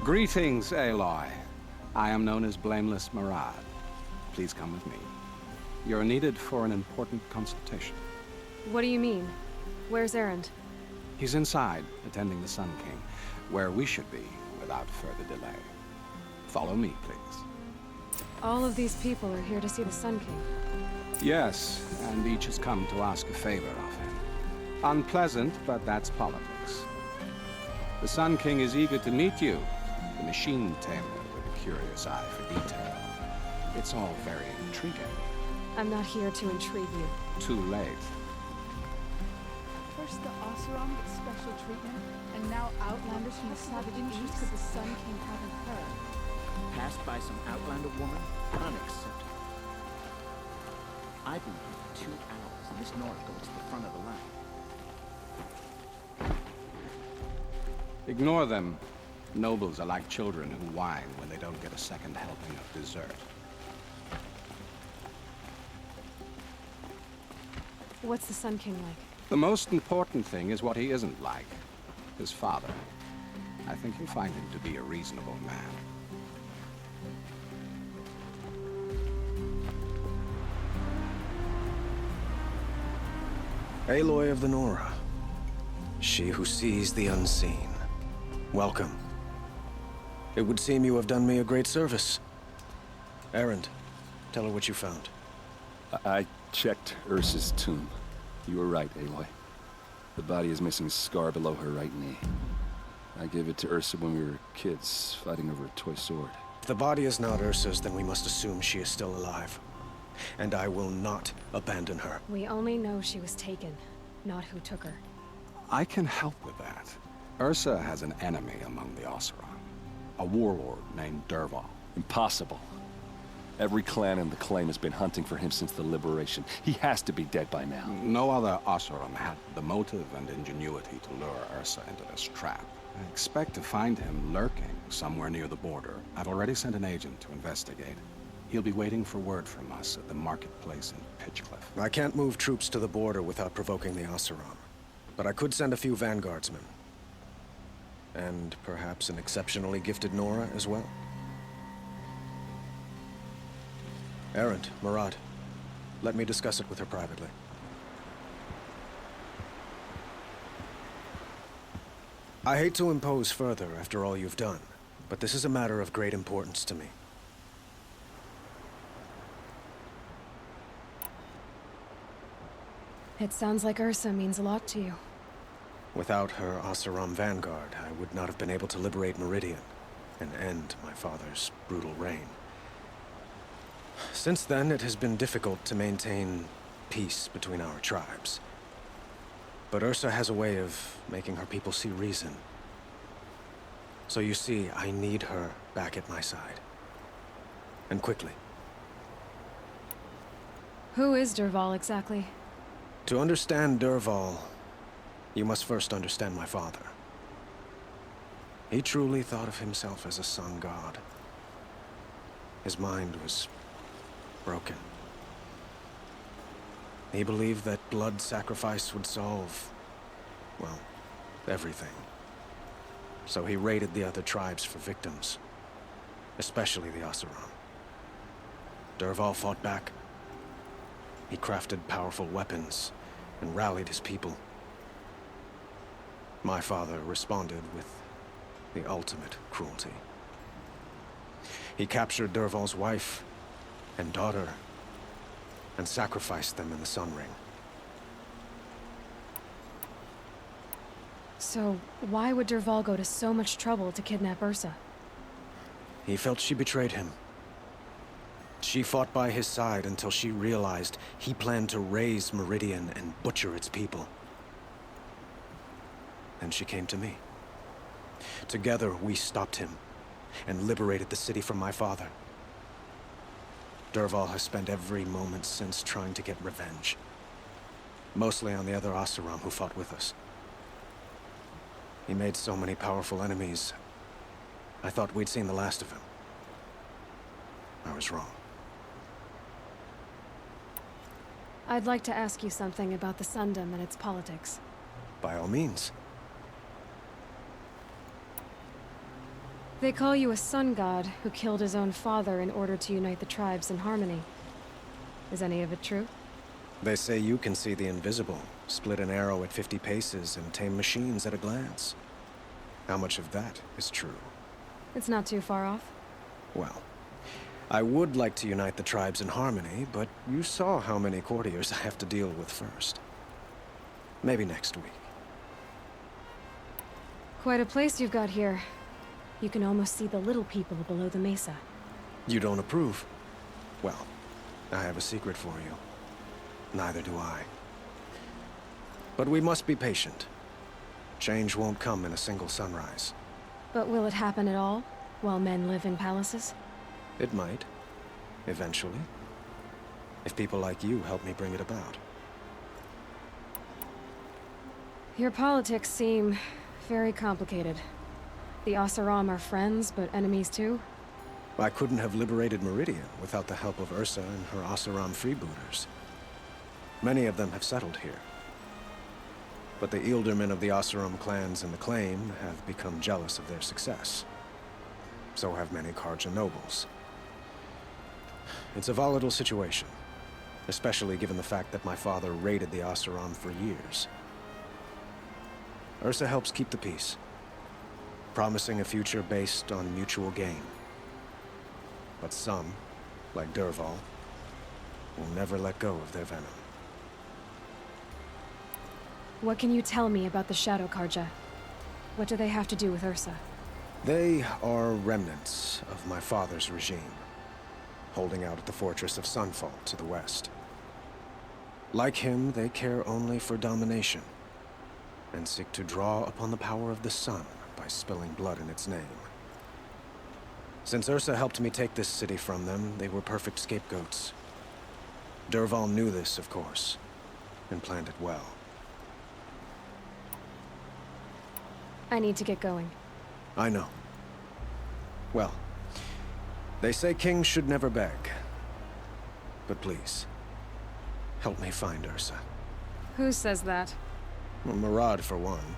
Greetings, Aloy. I am known as Blameless Murad. Please come with me. You're needed for an important consultation. What do you mean? Where's Erend? He's inside, attending the Sun King, where we should be without further delay. Follow me, please. All of these people are here to see the Sun King. Yes, and each has come to ask a favor of him. Unpleasant, but that's politics. The Sun King is eager to meet you, the machine tamer with a curious eye for detail. It's all very intriguing. I'm not here to intrigue you. Too late. First the Oseram gets special treatment, and now Outlanders from the savage interests of the Sun King haven't heard. Passed by some Outlander woman? Unacceptable. I've been here for 2 hours, and this Nora goes to the front of the line. Ignore them. Nobles are like children who whine when they don't get a second helping of dessert. What's the Sun King like? The most important thing is what he isn't like. His father. I think you'll find him to be a reasonable man. Aloy of the Nora. She who sees the unseen. Welcome. It would seem you have done me a great service. Erend, tell her what you found. I checked Ursa's tomb. You were right, Aloy. The body is missing a scar below her right knee. I gave it to Ursa when we were kids, fighting over a toy sword. If the body is not Ursa's, then we must assume she is still alive. And I will not abandon her. We only know she was taken, not who took her. I can help with that. Ursa has an enemy among the Oseram. A warlord named Dervahl. Impossible. Every clan in the claim has been hunting for him since the liberation. He has to be dead by now. No other Oseram had the motive and ingenuity to lure Ursa into this trap. I expect to find him lurking somewhere near the border. I've already sent an agent to investigate. He'll be waiting for word from us at the marketplace in Pitchcliff. I can't move troops to the border without provoking the Oseram. But I could send a few vanguardsmen. And perhaps an exceptionally gifted Nora as well. Erend, Murad, let me discuss it with her privately. I hate to impose further after all you've done, but this is a matter of great importance to me. It sounds like Ursa means a lot to you. Without her Oseram vanguard, I would not have been able to liberate Meridian and end my father's brutal reign. Since then, it has been difficult to maintain peace between our tribes. But Ursa has a way of making her people see reason. So you see, I need her back at my side. And quickly. Who is Dervahl exactly? To understand Dervahl, you must first understand my father. He truly thought of himself as a sun god. His mind was broken. He believed that blood sacrifice would solve, well, everything. So he raided the other tribes for victims, especially the Oseram. Dervahl fought back. He crafted powerful weapons and rallied his people. My father responded with the ultimate cruelty. He captured Dervahl's wife and daughter and sacrificed them in the Sun Ring. So, why would Dervahl go to so much trouble to kidnap Ursa? He felt she betrayed him. She fought by his side until she realized he planned to raise Meridian and butcher its people. And she came to me. Together, we stopped him and liberated the city from my father. Dervahl has spent every moment since trying to get revenge. Mostly on the other Oseram who fought with us. He made so many powerful enemies, I thought we'd seen the last of him. I was wrong. I'd like to ask you something about the Sundom and its politics. By all means. They call you a sun god who killed his own father in order to unite the tribes in harmony. Is any of it true? They say you can see the invisible, split an arrow at 50 paces, and tame machines at a glance. How much of that is true? It's not too far off. Well, I would like to unite the tribes in harmony, but you saw how many courtiers I have to deal with first. Maybe next week. Quite a place you've got here. You can almost see the little people below the mesa. You don't approve? Well, I have a secret for you. Neither do I. But we must be patient. Change won't come in a single sunrise. But will it happen at all, while men live in palaces? It might. Eventually. If people like you help me bring it about. Your politics seem very complicated. The Oseram are friends, but enemies too? I couldn't have liberated Meridian without the help of Ursa and her Oseram freebooters. Many of them have settled here. But the Ealdormen of the Oseram clans in the Claim have become jealous of their success. So have many Karja nobles. It's a volatile situation, especially given the fact that my father raided the Oseram for years. Ursa helps keep the peace, promising a future based on mutual gain. But some, like Dervahl, will never let go of their venom. What can you tell me about the Shadow Karja? What do they have to do with Ursa? They are remnants of my father's regime, holding out at the fortress of Sunfall to the west. Like him, they care only for domination, and seek to draw upon the power of the sun by spilling blood in its name. Since Ursa helped me take this city from them, they were perfect scapegoats. Dervahl knew this, of course, and planned it well. I need to get going. I know. Well, they say kings should never beg. But please, help me find Ursa. Who says that? Well, Murad, for one.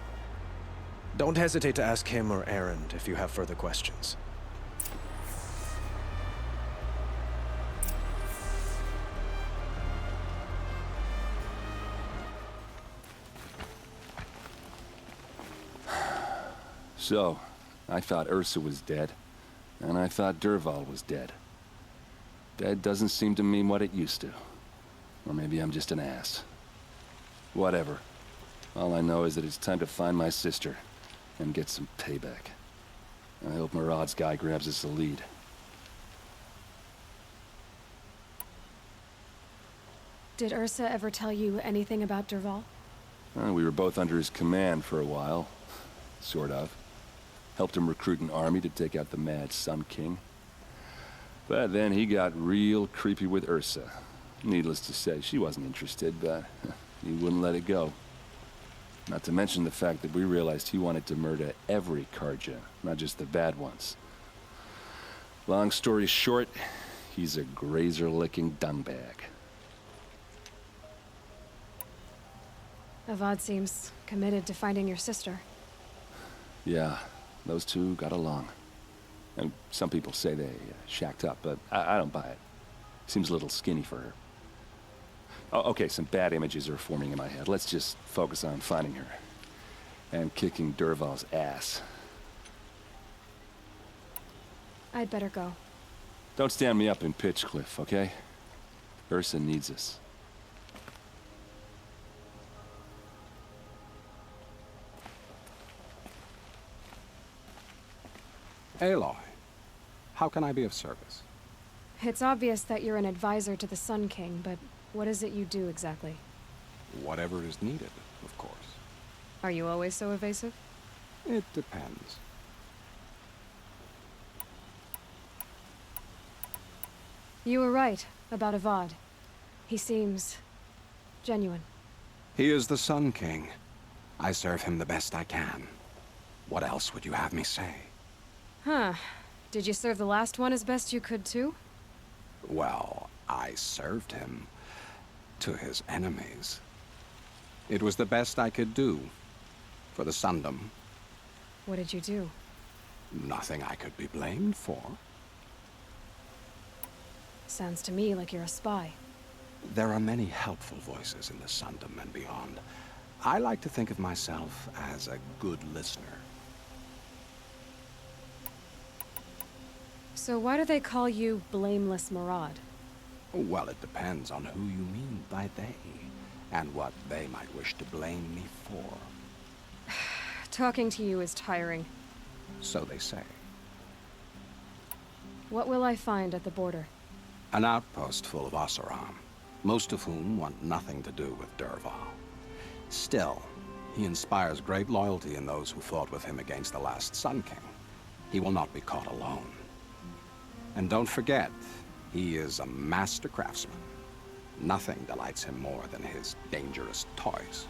Don't hesitate to ask him or Erend if you have further questions. So, I thought Ursa was dead, and I thought Dervahl was dead. Dead doesn't seem to mean what it used to. Or maybe I'm just an ass. Whatever. All I know is that it's time to find my sister and get some payback. I hope Murad's guy grabs us the lead. Did Ursa ever tell you anything about Dervahl? We were both under his command for a while. Sort of. Helped him recruit an army to take out the mad Sun King. But then he got real creepy with Ursa. Needless to say, she wasn't interested, but he wouldn't let it go. Not to mention the fact that we realized he wanted to murder every Karja, not just the bad ones. Long story short, he's a grazer-licking dungbag. Avad seems committed to finding your sister. Yeah, those two got along. And some people say they shacked up, but I don't buy it. Seems a little skinny for her. Oh, okay, some bad images are forming in my head. Let's just focus on finding her. And kicking Dervahl's ass. I'd better go. Don't stand me up in Pitchcliff, okay? Ursa needs us. Aloy, how can I be of service? It's obvious that you're an advisor to the Sun King, but what is it you do exactly? Whatever is needed, of course. Are you always so evasive? It depends. You were right about Avad. He seems genuine. He is the Sun King. I serve him the best I can. What else would you have me say? Huh. Did you serve the last one as best you could, too? Well, I served him to his enemies. It was the best I could do for the Sundom. What did you do? Nothing I could be blamed for. Sounds to me like you're a spy. There are many helpful voices in the Sundom and beyond. I like to think of myself as a good listener. So why do they call you Blameless Murad? Well, it depends on who you mean by they, and what they might wish to blame me for. Talking to you is tiring. So they say. What will I find at the border? An outpost full of Oseram, most of whom want nothing to do with Dervahl. Still, he inspires great loyalty in those who fought with him against the last Sun King. He will not be caught alone. And don't forget, he is a master craftsman. Nothing delights him more than his dangerous toys.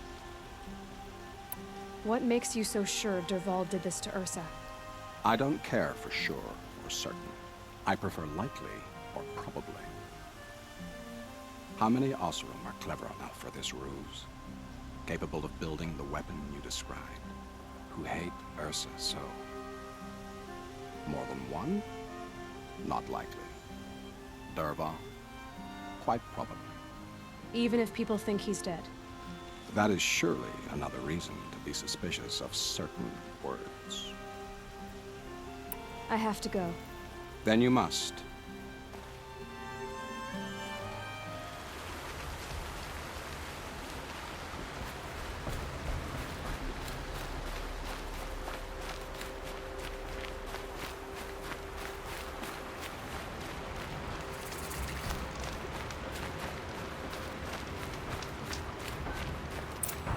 What makes you so sure Dervahl did this to Ursa? I don't care for sure or certain. I prefer likely or probably. How many Oseram are clever enough for this ruse? Capable of building the weapon you described? Who hate Ursa so? More than one? Not likely. Dervahl? Quite probably. Even if people think he's dead? That is surely another reason to be suspicious of certain words. I have to go. Then you must.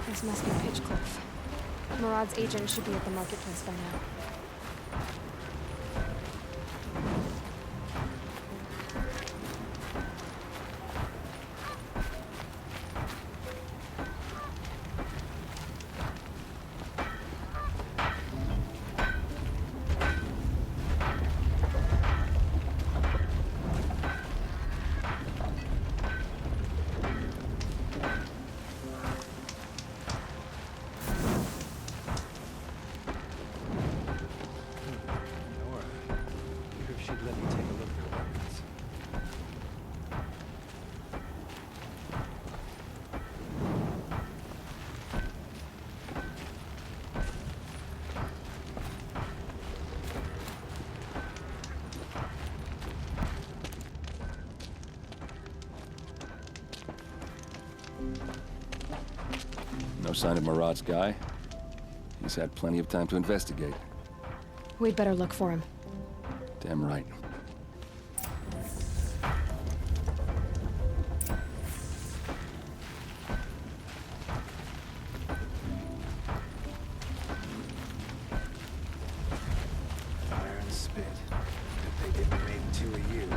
This must be Pitchcliff. Murad's agent should be at the marketplace by now. No sign of Murad's guy. He's had plenty of time to investigate. We'd better look for him. Damn right. Fire and spit. If they didn't make two of you.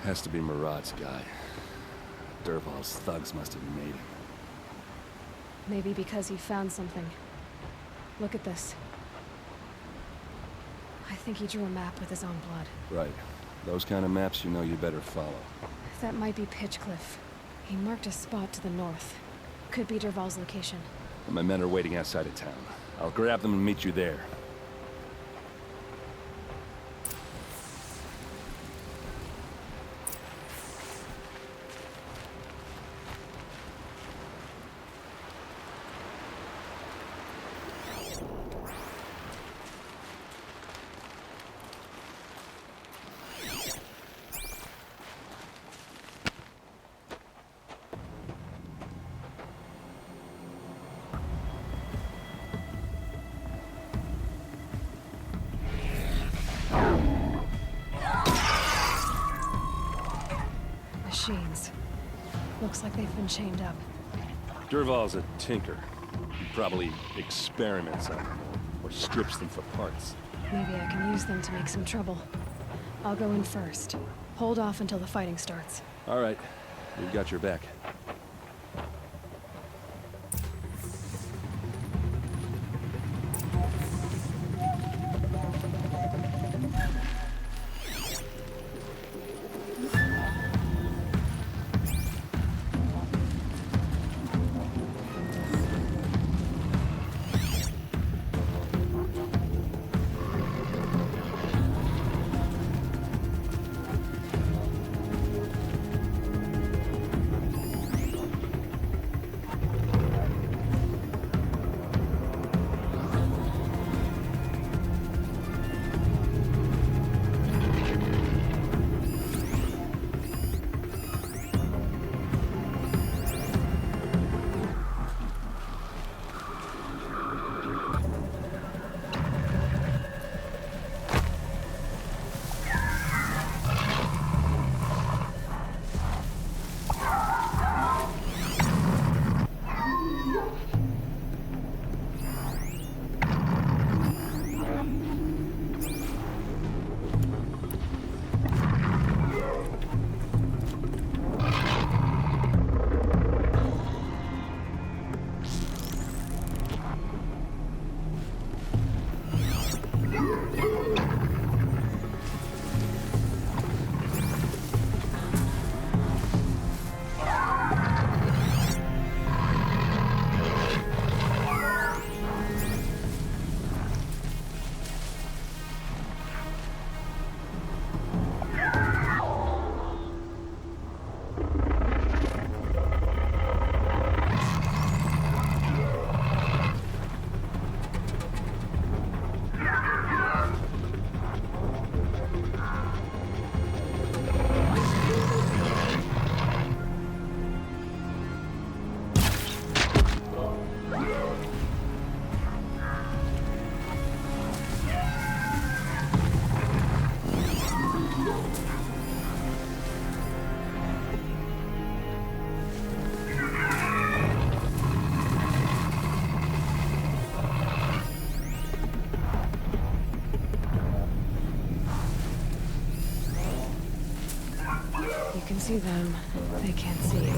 Has to be Murad's guy. Dervahl's thugs must have made him. Maybe because he found something. Look at this. I think he drew a map with his own blood. Right. Those kind of maps you know you better follow. That might be Pitchcliff. He marked a spot to the north. Could be Dervahl's location. My men are waiting outside of town. I'll grab them and meet you there. machines. Looks like they've been chained up. Durval's a tinker. He probably experiments on them, or strips them for parts. Maybe I can use them to make some trouble. I'll go in first. Hold off until the fighting starts. All right, we've got your back. You can see them. They can't see you.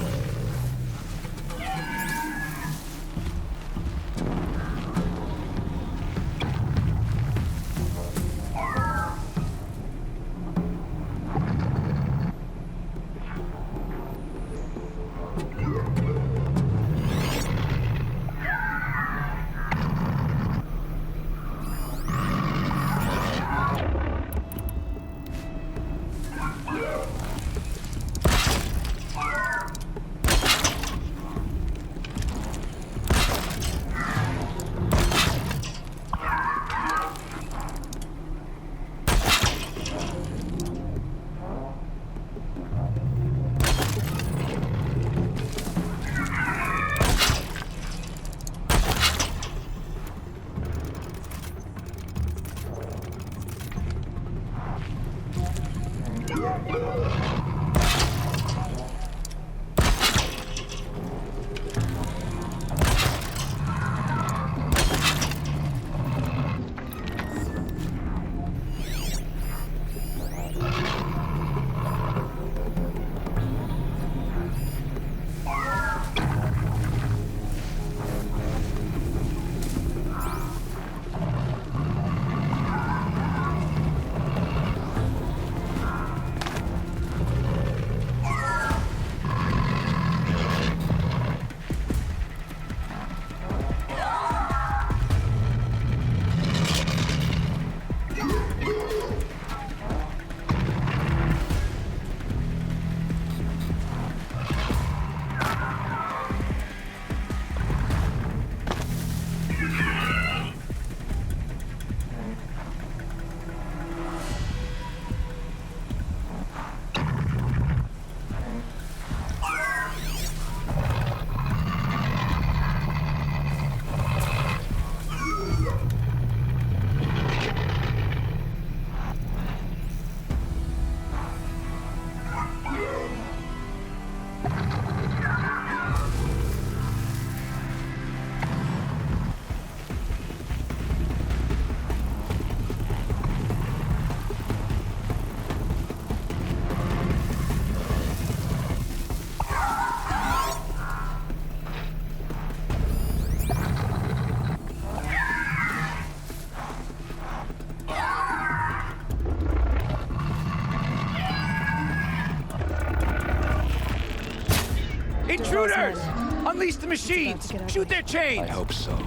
Intruders! Unleash the machines! to get Shoot their I chains! hope so.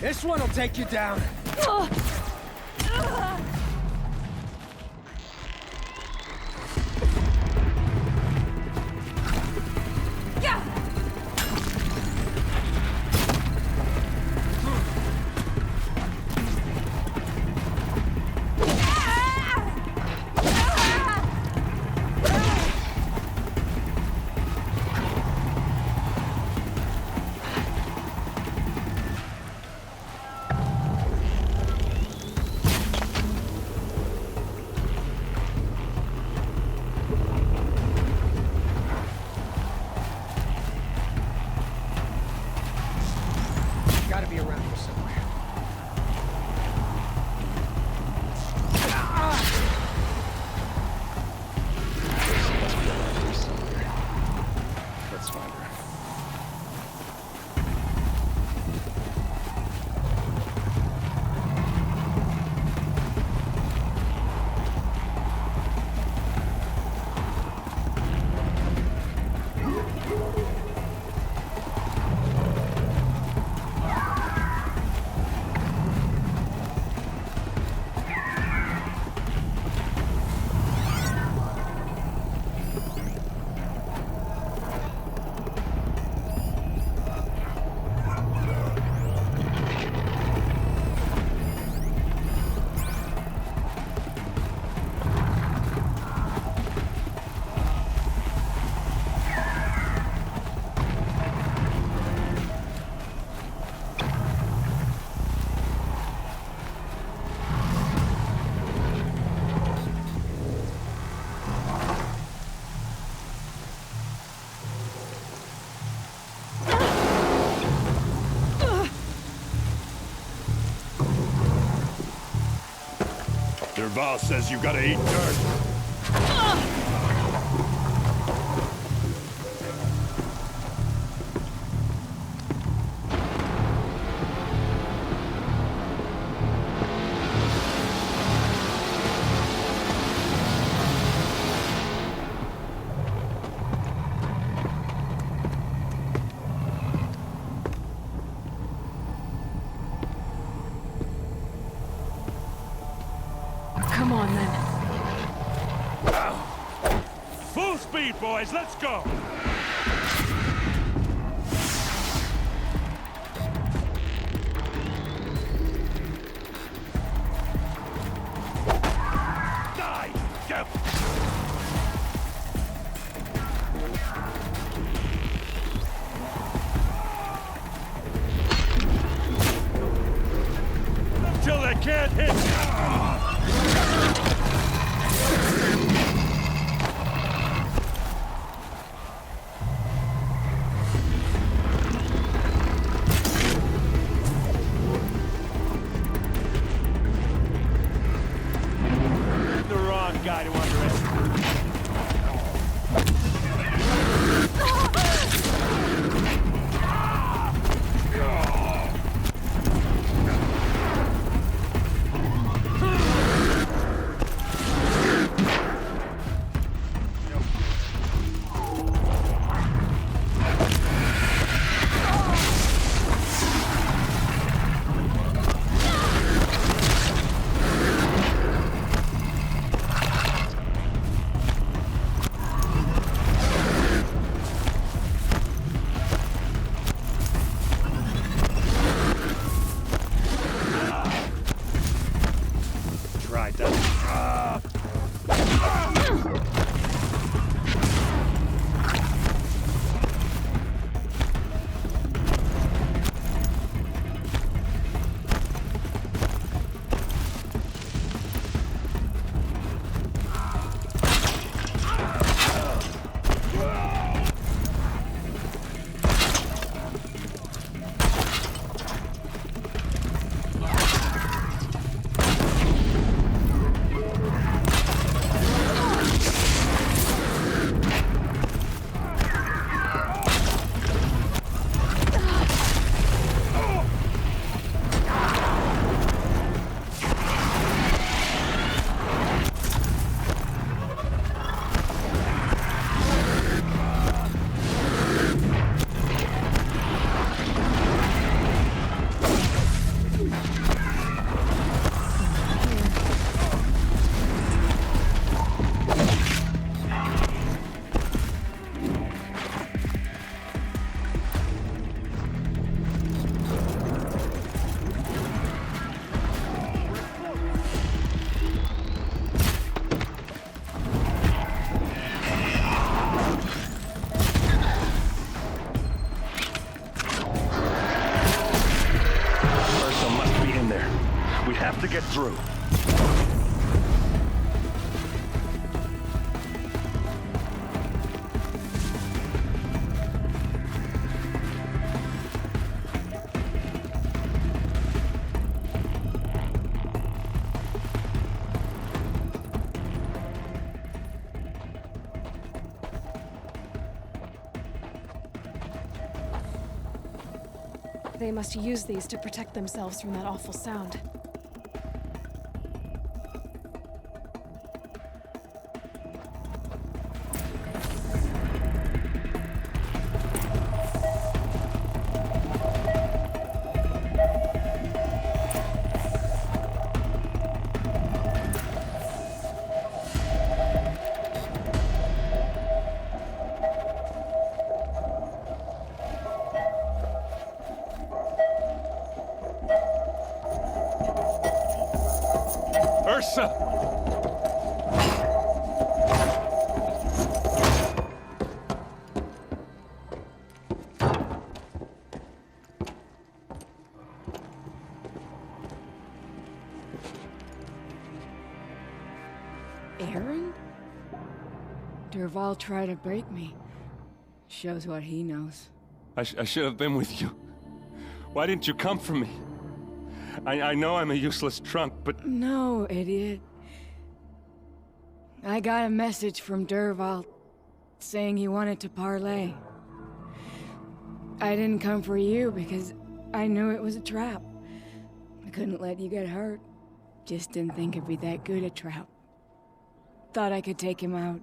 This one'll take you down. Derval says you gotta eat dirt. Come on, then. Full speed, boys, let's go! Die, devil! Until they can't hit me! The wrong guy to underestimate. Right, that's... Ursa must be in there. We have to get through. They must use these to protect themselves from that awful sound. Ursa! Aaron? Derval tried to break me. Shows what he knows. I should have been with you. Why didn't you come for me? I know I'm a useless trunk, but... No, idiot. I got a message from Dervahl saying he wanted to parlay. I didn't come for you because I knew it was a trap. I couldn't let you get hurt. Just didn't think it'd be that good a trap. Thought I could take him out.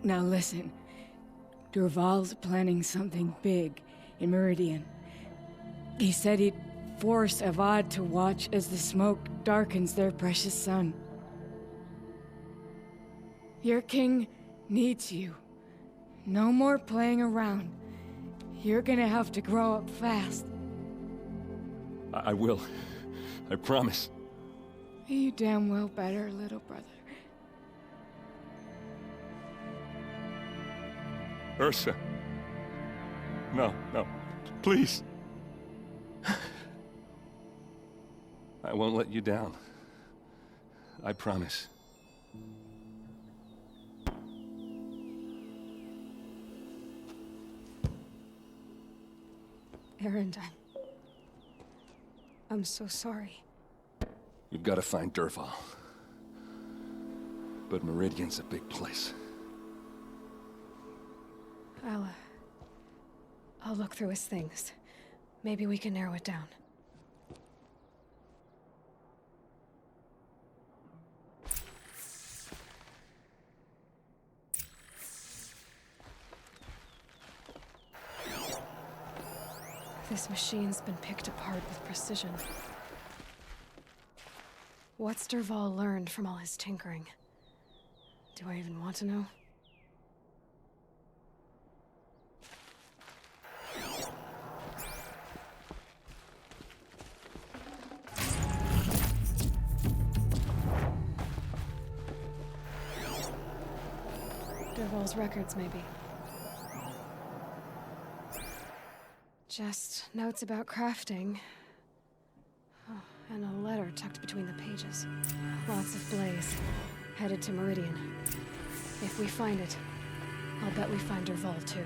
Now listen. Dervahl's planning something big in Meridian. He said he'd force Avad to watch as the smoke darkens their precious sun. Your king needs you. No more playing around. You're gonna have to grow up fast. I will. I promise. You damn well better, little brother. Ursa. No, no. Please. I won't let you down. I promise. Erend, I'm so sorry. We've got to find Dervahl. But Meridian's a big place. I'll look through his things. Maybe we can narrow it down. This machine's been picked apart with precision. What's Dervahl learned from all his tinkering? Do I even want to know? Dervahl's records, maybe. Just notes about crafting. Oh, and a letter tucked between the pages. Lots of blaze. Headed to Meridian. If we find it, I'll bet we find Dervahl too.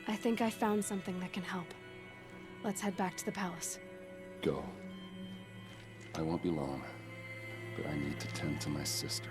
I think I found something that can help. Let's head back to the palace. Go. I won't be long, but I need to tend to my sister.